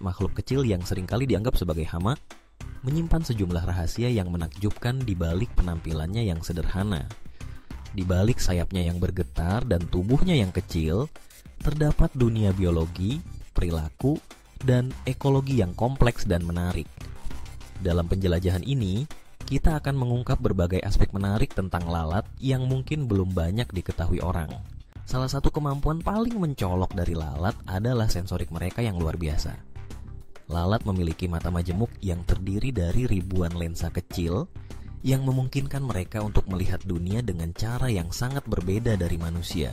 makhluk kecil yang seringkali dianggap sebagai hama, menyimpan sejumlah rahasia yang menakjubkan di balik penampilannya yang sederhana. Di balik sayapnya yang bergetar dan tubuhnya yang kecil, terdapat dunia biologi, perilaku, dan ekologi yang kompleks dan menarik. Dalam penjelajahan ini, kita akan mengungkap berbagai aspek menarik tentang lalat yang mungkin belum banyak diketahui orang. Salah satu kemampuan paling mencolok dari lalat adalah sensorik mereka yang luar biasa. Lalat memiliki mata majemuk yang terdiri dari ribuan lensa kecil yang memungkinkan mereka untuk melihat dunia dengan cara yang sangat berbeda dari manusia.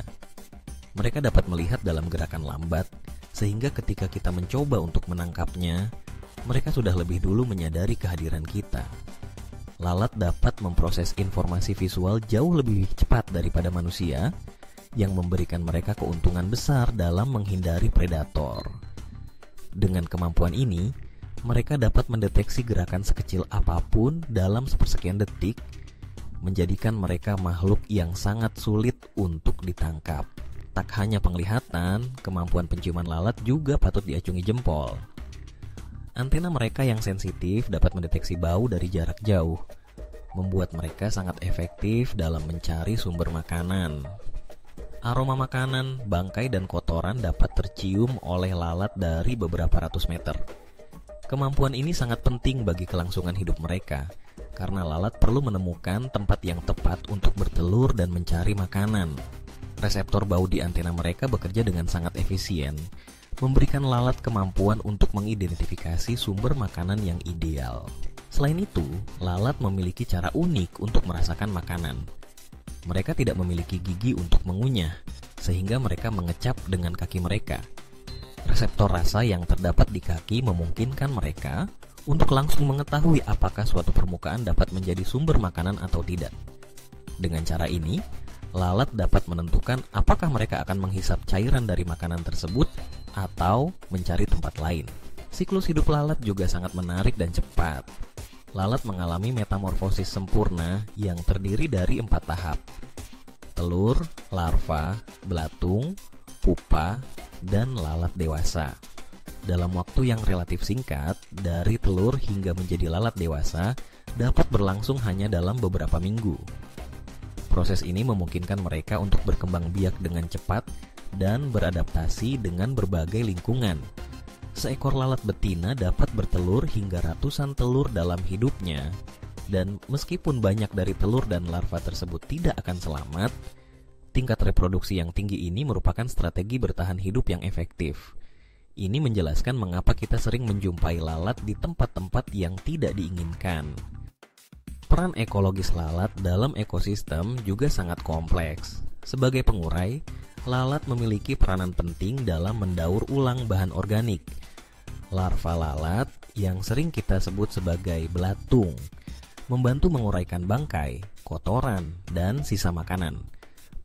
Mereka dapat melihat dalam gerakan lambat, sehingga ketika kita mencoba untuk menangkapnya, mereka sudah lebih dulu menyadari kehadiran kita. Lalat dapat memproses informasi visual jauh lebih cepat daripada manusia, yang memberikan mereka keuntungan besar dalam menghindari predator. Dengan kemampuan ini, mereka dapat mendeteksi gerakan sekecil apapun dalam sepersekian detik, menjadikan mereka makhluk yang sangat sulit untuk ditangkap. Tak hanya penglihatan, kemampuan penciuman lalat juga patut diacungi jempol. Antena mereka yang sensitif dapat mendeteksi bau dari jarak jauh, membuat mereka sangat efektif dalam mencari sumber makanan. Aroma makanan, bangkai, dan kotoran dapat tercium oleh lalat dari beberapa ratus meter. Kemampuan ini sangat penting bagi kelangsungan hidup mereka, karena lalat perlu menemukan tempat yang tepat untuk bertelur dan mencari makanan. Reseptor bau di antena mereka bekerja dengan sangat efisien, memberikan lalat kemampuan untuk mengidentifikasi sumber makanan yang ideal. Selain itu, lalat memiliki cara unik untuk merasakan makanan. Mereka tidak memiliki gigi untuk mengunyah, sehingga mereka mengecap dengan kaki mereka. Reseptor rasa yang terdapat di kaki memungkinkan mereka untuk langsung mengetahui apakah suatu permukaan dapat menjadi sumber makanan atau tidak. Dengan cara ini, lalat dapat menentukan apakah mereka akan menghisap cairan dari makanan tersebut atau mencari tempat lain. Siklus hidup lalat juga sangat menarik dan cepat. Lalat mengalami metamorfosis sempurna yang terdiri dari 4 tahap: telur, larva, belatung, pupa, dan lalat dewasa. Dalam waktu yang relatif singkat, dari telur hingga menjadi lalat dewasa dapat berlangsung hanya dalam beberapa minggu. Proses ini memungkinkan mereka untuk berkembang biak dengan cepat dan beradaptasi dengan berbagai lingkungan. Seekor lalat betina dapat bertelur hingga ratusan telur dalam hidupnya, dan meskipun banyak dari telur dan larva tersebut tidak akan selamat, tingkat reproduksi yang tinggi ini merupakan strategi bertahan hidup yang efektif. Ini menjelaskan mengapa kita sering menjumpai lalat di tempat-tempat yang tidak diinginkan. Peran ekologis lalat dalam ekosistem juga sangat kompleks. Sebagai pengurai, lalat memiliki peranan penting dalam mendaur ulang bahan organik. Larva lalat, yang sering kita sebut sebagai belatung, membantu menguraikan bangkai, kotoran, dan sisa makanan.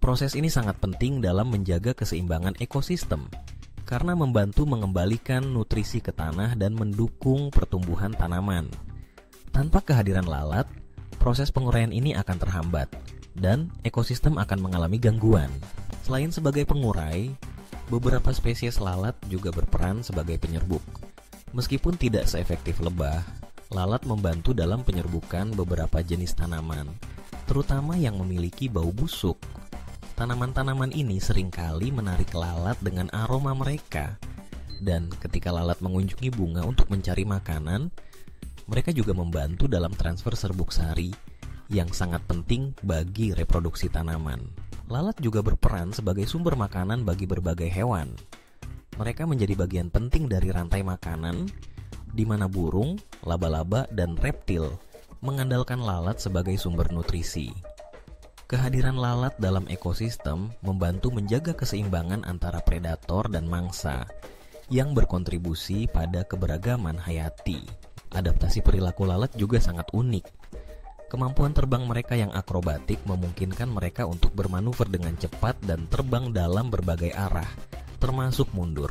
Proses ini sangat penting dalam menjaga keseimbangan ekosistem, karena membantu mengembalikan nutrisi ke tanah dan mendukung pertumbuhan tanaman. Tanpa kehadiran lalat, proses penguraian ini akan terhambat, dan ekosistem akan mengalami gangguan. Selain sebagai pengurai, beberapa spesies lalat juga berperan sebagai penyerbuk. Meskipun tidak seefektif lebah, lalat membantu dalam penyerbukan beberapa jenis tanaman, terutama yang memiliki bau busuk. Tanaman-tanaman ini seringkali menarik lalat dengan aroma mereka, dan ketika lalat mengunjungi bunga untuk mencari makanan, mereka juga membantu dalam transfer serbuk sari yang sangat penting bagi reproduksi tanaman. Lalat juga berperan sebagai sumber makanan bagi berbagai hewan. Mereka menjadi bagian penting dari rantai makanan, di mana burung, laba-laba, dan reptil mengandalkan lalat sebagai sumber nutrisi. Kehadiran lalat dalam ekosistem membantu menjaga keseimbangan antara predator dan mangsa, yang berkontribusi pada keberagaman hayati. Adaptasi perilaku lalat juga sangat unik. Kemampuan terbang mereka yang akrobatik memungkinkan mereka untuk bermanuver dengan cepat dan terbang dalam berbagai arah, termasuk mundur.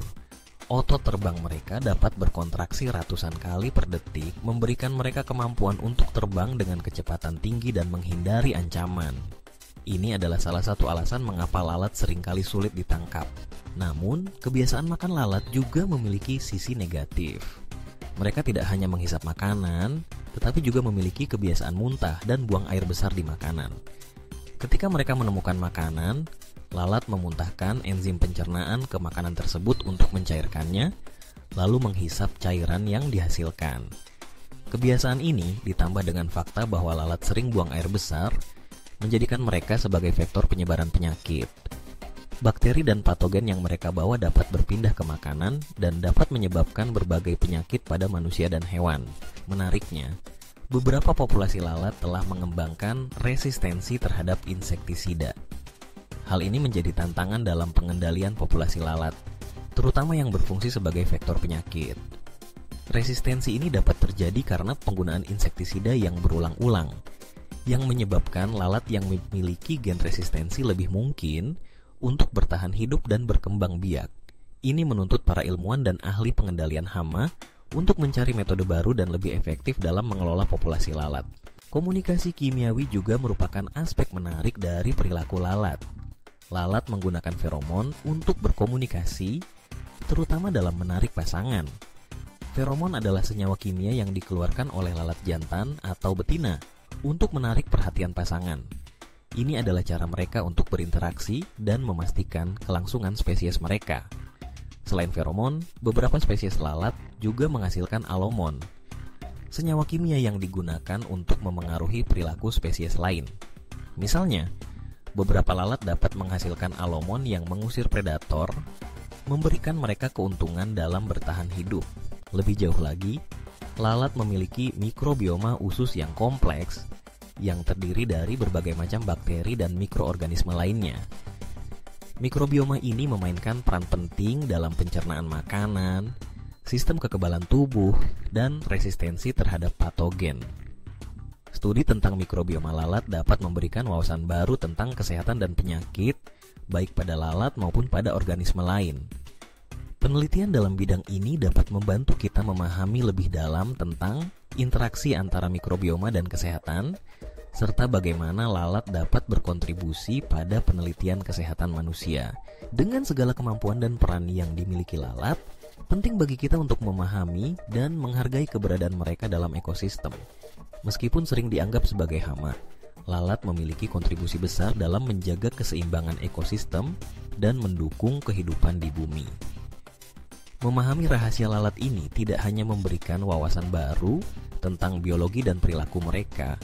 Otot terbang mereka dapat berkontraksi ratusan kali per detik, memberikan mereka kemampuan untuk terbang dengan kecepatan tinggi dan menghindari ancaman. Ini adalah salah satu alasan mengapa lalat seringkali sulit ditangkap. Namun, kebiasaan makan lalat juga memiliki sisi negatif. Mereka tidak hanya menghisap makanan, tetapi juga memiliki kebiasaan muntah dan buang air besar di makanan. Ketika mereka menemukan makanan, lalat memuntahkan enzim pencernaan ke makanan tersebut untuk mencairkannya, lalu menghisap cairan yang dihasilkan. Kebiasaan ini ditambah dengan fakta bahwa lalat sering buang air besar, menjadikan mereka sebagai vektor penyebaran penyakit. Bakteri dan patogen yang mereka bawa dapat berpindah ke makanan dan dapat menyebabkan berbagai penyakit pada manusia dan hewan. Menariknya, beberapa populasi lalat telah mengembangkan resistensi terhadap insektisida. Hal ini menjadi tantangan dalam pengendalian populasi lalat, terutama yang berfungsi sebagai vektor penyakit. Resistensi ini dapat terjadi karena penggunaan insektisida yang berulang-ulang, yang menyebabkan lalat yang memiliki gen resistensi lebih mungkin untuk bertahan hidup dan berkembang biak. Ini menuntut para ilmuwan dan ahli pengendalian hama untuk mencari metode baru dan lebih efektif dalam mengelola populasi lalat. Komunikasi kimiawi juga merupakan aspek menarik dari perilaku lalat. Lalat menggunakan feromon untuk berkomunikasi, terutama dalam menarik pasangan. Feromon adalah senyawa kimia yang dikeluarkan oleh lalat jantan atau betina untuk menarik perhatian pasangan. Ini adalah cara mereka untuk berinteraksi dan memastikan kelangsungan spesies mereka. Selain feromon, beberapa spesies lalat juga menghasilkan alomon, senyawa kimia yang digunakan untuk memengaruhi perilaku spesies lain. Misalnya, beberapa lalat dapat menghasilkan alomon yang mengusir predator, memberikan mereka keuntungan dalam bertahan hidup. Lebih jauh lagi, lalat memiliki mikrobioma usus yang kompleks yang terdiri dari berbagai macam bakteri dan mikroorganisme lainnya. Mikrobioma ini memainkan peran penting dalam pencernaan makanan, sistem kekebalan tubuh, dan resistensi terhadap patogen. Studi tentang mikrobioma lalat dapat memberikan wawasan baru tentang kesehatan dan penyakit, baik pada lalat maupun pada organisme lain. Penelitian dalam bidang ini dapat membantu kita memahami lebih dalam tentang interaksi antara mikrobioma dan kesehatan, serta bagaimana lalat dapat berkontribusi pada penelitian kesehatan manusia. Dengan segala kemampuan dan peran yang dimiliki lalat, penting bagi kita untuk memahami dan menghargai keberadaan mereka dalam ekosistem. Meskipun sering dianggap sebagai hama, lalat memiliki kontribusi besar dalam menjaga keseimbangan ekosistem dan mendukung kehidupan di bumi. Memahami rahasia lalat ini tidak hanya memberikan wawasan baru tentang biologi dan perilaku mereka,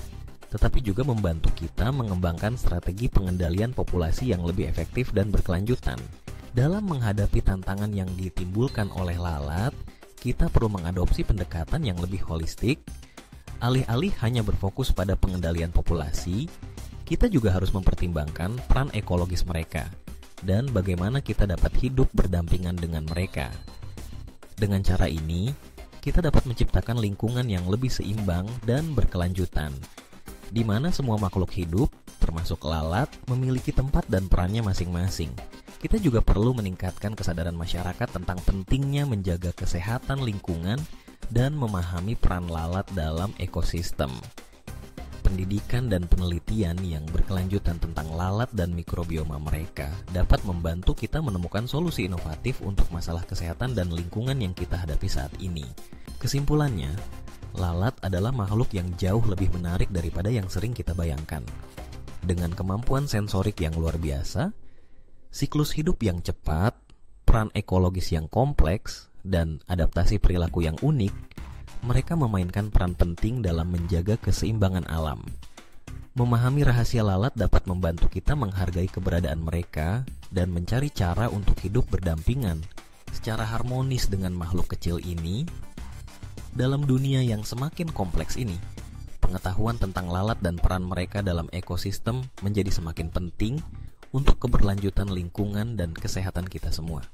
tetapi juga membantu kita mengembangkan strategi pengendalian populasi yang lebih efektif dan berkelanjutan. Dalam menghadapi tantangan yang ditimbulkan oleh lalat, kita perlu mengadopsi pendekatan yang lebih holistik. Alih-alih hanya berfokus pada pengendalian populasi, kita juga harus mempertimbangkan peran ekologis mereka dan bagaimana kita dapat hidup berdampingan dengan mereka. Dengan cara ini, kita dapat menciptakan lingkungan yang lebih seimbang dan berkelanjutan, di mana semua makhluk hidup, termasuk lalat, memiliki tempat dan perannya masing-masing. Kita juga perlu meningkatkan kesadaran masyarakat tentang pentingnya menjaga kesehatan lingkungan dan memahami peran lalat dalam ekosistem. Pendidikan dan penelitian yang berkelanjutan tentang lalat dan mikrobioma mereka dapat membantu kita menemukan solusi inovatif untuk masalah kesehatan dan lingkungan yang kita hadapi saat ini. Kesimpulannya, lalat adalah makhluk yang jauh lebih menarik daripada yang sering kita bayangkan. Dengan kemampuan sensorik yang luar biasa, siklus hidup yang cepat, peran ekologis yang kompleks, dan adaptasi perilaku yang unik, mereka memainkan peran penting dalam menjaga keseimbangan alam. Memahami rahasia lalat dapat membantu kita menghargai keberadaan mereka dan mencari cara untuk hidup berdampingan secara harmonis dengan makhluk kecil ini. Dalam dunia yang semakin kompleks ini, pengetahuan tentang lalat dan peran mereka dalam ekosistem menjadi semakin penting untuk keberlanjutan lingkungan dan kesehatan kita semua.